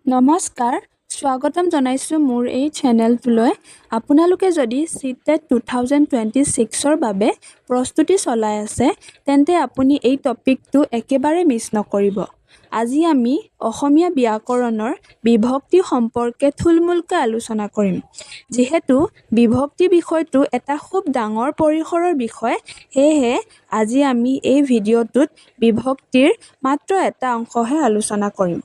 নমস্কাৰ, স্বাগতম জনাইছোঁ মোৰ এই চেনেলটোলৈ। আপোনালোকে যদি CTET 2026ৰ বাবে প্ৰস্তুতি চলাই আছে, তেন্তে আপুনি এই টপিকটো একেবাৰে মিছ নকৰিব। আজি আমি অসমীয়া ব্যাকৰণৰ বিভক্তি সম্পৰ্কে থুলমূলকৈ আলোচনা কৰিম। যিহেতু বিভক্তি বিষয়টো এটা খুব ডাঙৰ পৰিসৰৰ বিষয়, সেয়েহে আজি আমি এই ভিডিঅ'টোত বিভক্তিৰ মাত্ৰ এটা অংশহে আলোচনা কৰিম।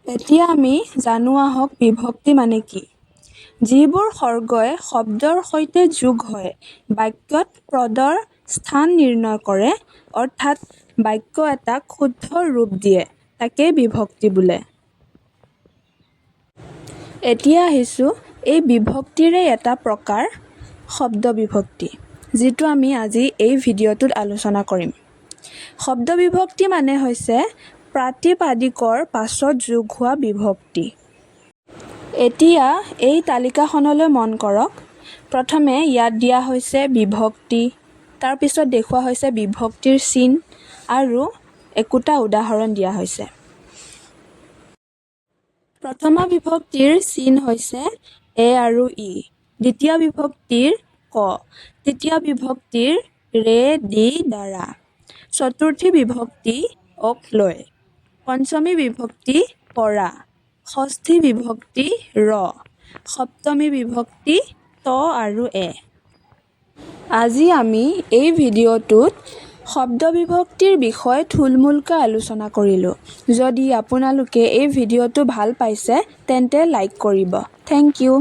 এতিয়া আমি জানো আহক বিভক্তি মানে কি। যিবোৰ সৰ্গই শব্দৰ সৈতে যোগ হৈ বাক্যত পদৰ স্থান নিৰ্ণয় কৰে, অৰ্থাৎ বাক্য এটাক শুদ্ধ ৰূপ দিয়ে, তাকেই বিভক্তি বোলে। এতিয়া আহিছোঁ এই বিভক্তিৰে এটা প্ৰকাৰ শব্দ বিভক্তি, যিটো আমি আজি এই ভিডিঅ'টোত আলোচনা কৰিম। শব্দ বিভক্তি মানে হৈছে প্ৰাতিপাদিকৰ পাছত যোগ হোৱা বিভক্তি। এতিয়া এই তালিকাখনলৈ মন কৰক। প্ৰথমে ইয়াত দিয়া হৈছে বিভক্তি, তাৰ পিছত দেখুওৱা হৈছে বিভক্তিৰ চিন আৰু একোটা উদাহৰণ দিয়া হৈছে। প্ৰথম বিভক্তিৰ চিন হৈছে এ আৰু ই, দ্বিতীয় বিভক্তিৰ ক, তৃতীয় বিভক্তিৰ ৰে দি দ্বাৰা, চতুৰ্থী বিভক্তি অক লৈ, পঞ্চমী বিভক্তি পৰা, ষষ্ঠী বিভক্তি ৰ, সপ্তমী বিভক্তি ত আৰু এ। আজি আমি এই ভিডিঅ'টোত শব্দ বিভক্তিৰ বিষয়ে থুলমূলকৈ আলোচনা কৰিলোঁ। যদি আপোনালোকে এই ভিডিঅ'টো ভাল পাইছে, তেন্তে লাইক কৰিব। Thank U.